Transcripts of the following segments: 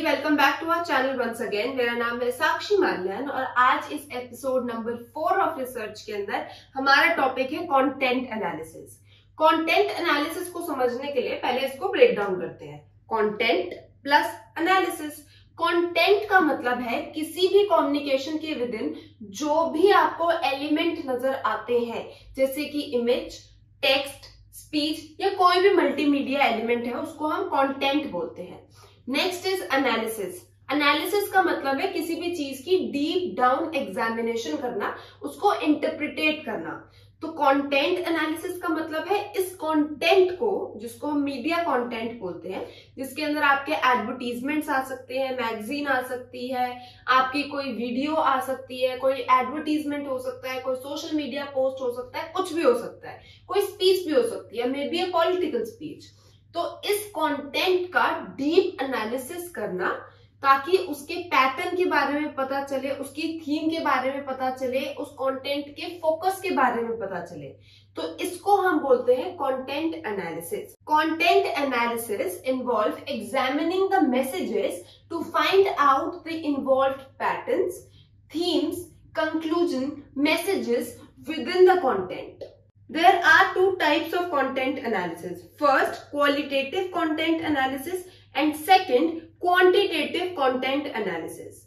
Welcome back to our channel once again. मेरा नाम है साक्षी माल्यान और आज इस एपिसोड नंबर 4 ऑफ रिसर्च के अंदर हमारा टॉपिक है कंटेंट एनालिसिस। कंटेंट एनालिसिस को समझने के लिए पहले इसको ब्रेक डाउन करते हैं। Content plus analysis. कंटेंट का मतलब है किसी भी कम्युनिकेशन के विद इन जो भी आपको एलिमेंट नजर आते हैं, जैसे कि इमेज, टेक्स्ट, स्पीच या कोई भी मल्टीमीडिया एलिमेंट है, उसको हम कंटेंट बोलते हैं। Next is analysis. एनालिसिस का मतलब है किसी भी चीज की डीप डाउन एग्जामिनेशन करना, उसको इंटरप्रिटेट करना। तो कंटेंट एनालिसिस का मतलब है इस कंटेंट को, जिसको हम मीडिया कंटेंट बोलते हैं, जिसके अंदर आपके एडवर्टीजमेंट्स आ सकते हैं, मैगजीन आ सकती है, आपकी कोई वीडियो आ सकती है, कोई एडवर्टीजमेंट हो सकता है, कोई सोशल मीडिया पोस्ट हो सकता है, कुछ भी हो सकता है, कोई स्पीच भी हो सकती है, may be A political speech. तो इस कंटेंट का डीप एनालिसिस करना ताकि उसके पैटर्न के बारे में पता चले, उसकी थीम के बारे में पता चले, उस कंटेंट के फोकस के बारे में पता चले, तो इसको हम बोलते हैं content analysis. Content analysis involve examining the messages to find out the involved patterns, themes, conclusion, messages within the content. There are two types of content analysis. First, qualitative content analysis and second, quantitative content analysis.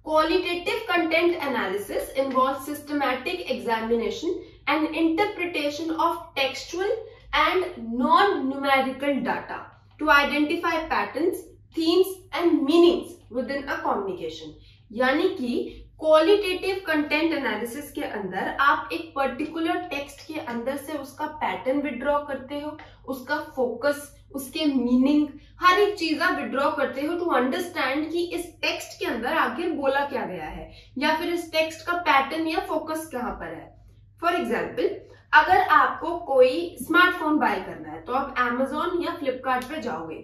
Qualitative content analysis involves systematic examination and interpretation of textual and non-numerical data to identify patterns, themes and meanings within a communication. यानी कि qualitative content analysis के अंदर आप एक particular text के अंदर से उसका पैटर्न विड्रॉ करते हो, उसका फोकस, उसके मीनिंग, हर एक चीज आप विड्रॉ करते हो टू अंडरस्टैंड कि इस टेक्स्ट के अंदर आखिर बोला क्या गया है या फिर इस टेक्स्ट का पैटर्न या फोकस कहाँ पर है। फॉर एग्जाम्पल, अगर आपको कोई स्मार्टफोन बाय करना है तो आप Amazon या फ्लिपकार्ट पे जाओगे,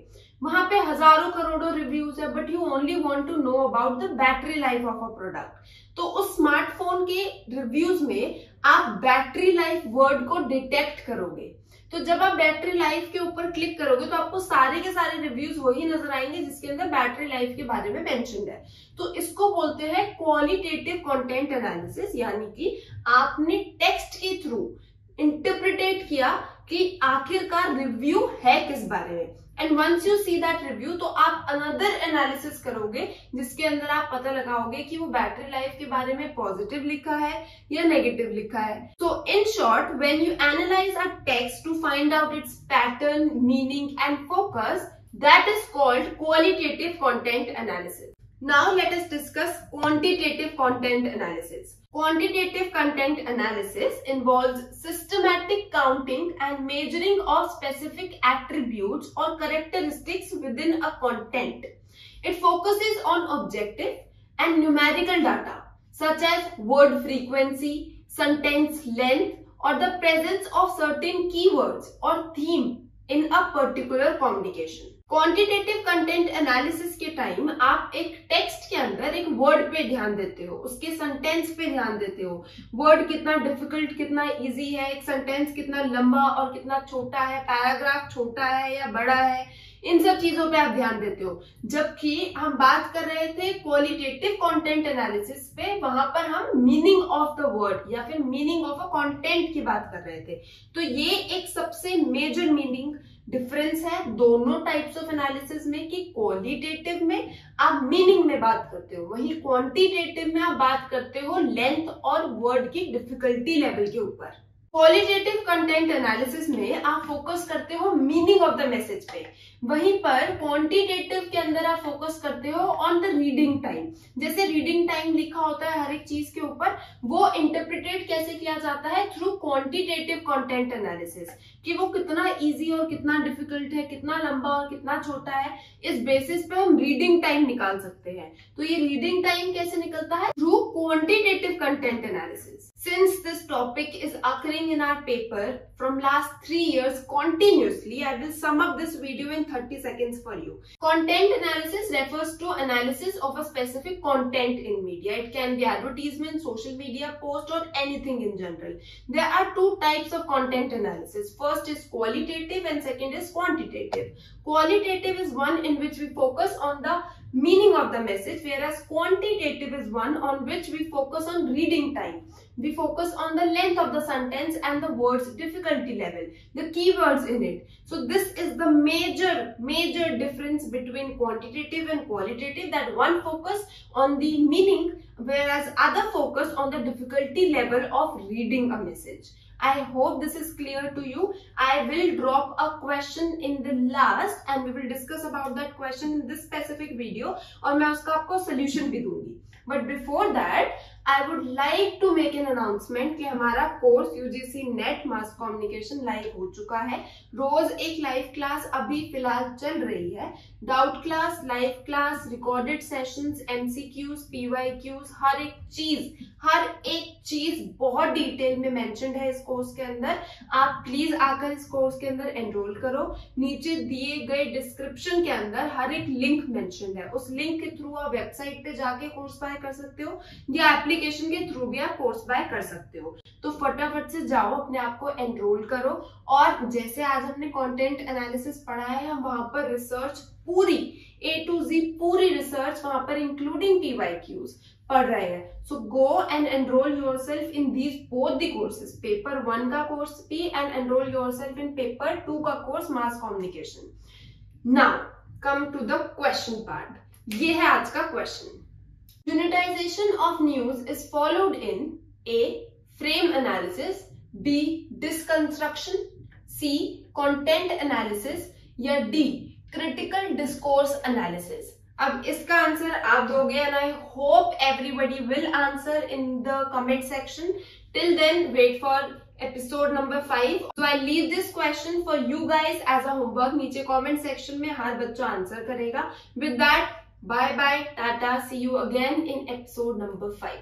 वहां पे हजारों करोड़ों रिव्यूज है, but you only want to know about the battery life of a product. तो उस स्मार्टफोन के रिव्यूज में आप बैटरी लाइफ वर्ड को डिटेक्ट करोगे। तो जब आप बैटरी लाइफ के ऊपर क्लिक करोगे तो आपको सारे के सारे रिव्यूज वही नजर आएंगे जिसके अंदर बैटरी लाइफ के बारे में मेंशन्ड है। तो इसको बोलते हैं क्वालिटेटिव कंटेंट एनालिसिस, यानी कि आपने टेक्स्ट के थ्रू इंटरप्रिटेट किया कि आखिरकार रिव्यू है किस बारे में। And once you see that review, तो आप अनदर एनालिसिस करोगे जिसके अंदर आप पता लगाओगे कि वो बैटरी लाइफ के बारे में पॉजिटिव लिखा है या नेगेटिव लिखा है। So in short, when you analyse a text to find out its pattern, meaning and focus, that is called qualitative content analysis. Now let us discuss quantitative content analysis. Quantitative content analysis involves systematic counting and measuring of specific attributes or characteristics within a content. It focuses on objective and numerical data such as word frequency, sentence length, or the presence of certain keywords or theme in a particular communication. Quantitative content analysis के time आप एक text के अंदर एक word पे ध्यान देते हो, उसके सेंटेंस पे ध्यान देते हो, वर्ड कितना डिफिकल्ट, कितना इजी है, एक सेंटेंस कितना लंबा और कितना छोटा है, पैराग्राफ छोटा है या बड़ा है, इन सब चीजों पे आप ध्यान देते हो। जबकि हम बात कर रहे थे क्वालिटेटिव कंटेंट एनालिसिस पे, वहां पर हम मीनिंग ऑफ द वर्ड या फिर मीनिंग ऑफ अ कंटेंट की बात कर रहे थे। तो ये एक सबसे मेजर मीनिंग डिफरेंस है दोनों टाइप्स ऑफ एनालिसिस में कि क्वालिटेटिव में आप मीनिंग में बात करते हो, वहीं क्वांटिटेटिव में आप बात करते हो लेंथ और वर्ड की डिफिकल्टी लेवल के ऊपर। क्वालिटेटिव कंटेंट एनालिसिस में आप फोकस करते हो मीनिंग ऑफ द मैसेज पे, वहीं पर क्वांटिटेटिव के अंदर आप फोकस करते हो ऑन द रीडिंग टाइम। जैसे रीडिंग टाइम लिखा होता है हर एक चीज के ऊपर, वो इंटरप्रिटेट कैसे किया जाता है थ्रू क्वांटिटेटिव कंटेंट एनालिसिस, कि वो कितना इजी और कितना डिफिकल्ट है, कितना लंबा और कितना छोटा है, इस बेसिस पे हम रीडिंग टाइम निकाल सकते हैं। तो ये रीडिंग टाइम कैसे निकलता है? Through quantitative content analysis. Since this topic is occurring in our paper from last 3 years continuously, I will sum up this video in 30 seconds for you. Content analysis refers to analysis of a specific content in media. It can be advertisement, social media post, or anything in general. There are two types of content analysis. First is qualitative and second is quantitative. Qualitative is one in which we focus on the meaning of the message, whereas quantitative is one on which we focus on reading time. We focus on the length of the sentence and the words difficulty level, the keywords in it. So this is the major difference between quantitative and qualitative, that one focus on the meaning whereas other focus on the difficulty level of reading a message. I hope this is clear to you. I will drop a question in the last and we will discuss about that question in this specific video और मैं उसका आपको solution भी दूंगी. But before that, I would like to make an announcement कि हमारा course UGC NET mass communication live हो चुका है. रोज एक लाइव क्लास अभी फिलहाल चल रही है. Doubt class, live class, recorded sessions, MCQs, PYQs, हर एक चीज बहुत डिटेल में मेंशन्ड है इस कोर्स के अंदर. आप प्लीज आकर इस कोर्स के अंदर एनरोल करो. नीचे दिए गए डिस्क्रिप्शन के अंदर हर एक लिंक मेंशन्ड है. उस लिंक के थ्रू आप वेबसाइट पे जाके कोर्स बाय कर सकते हो या एप्लीकेशन के थ्रू भी आप कोर्स बाय कर सकते हो. तो फटाफट से जाओ, अपने आप को एनरोल करो. और जैसे आज हमने कंटेंट एनालिसिस पढ़ा है, हम वहां पर रिसर्च पूरी A to Z पूरी रिसर्च वहां पर इंक्लूडिंग PYQs पढ़ रहे हैं. So go and enrol yourself in these both the courses, paper 1 का कोर्स भी and enrol yourself in paper 2 का course mass communication. Now come to the question part. ये है आज का question. Unitization of news is followed in A. Frame analysis, B. Disconstruction, C. Content analysis या D. Critical discourse analysis. अब इसका answer आप दोगे and I hope everybody will answer in the comment section. Till then, wait for episode number 5. So I leave this question for you guys as a homework. नीचे comment section में हर बच्चा answer करेगा. With that, bye bye, tata, see you again in episode number 5.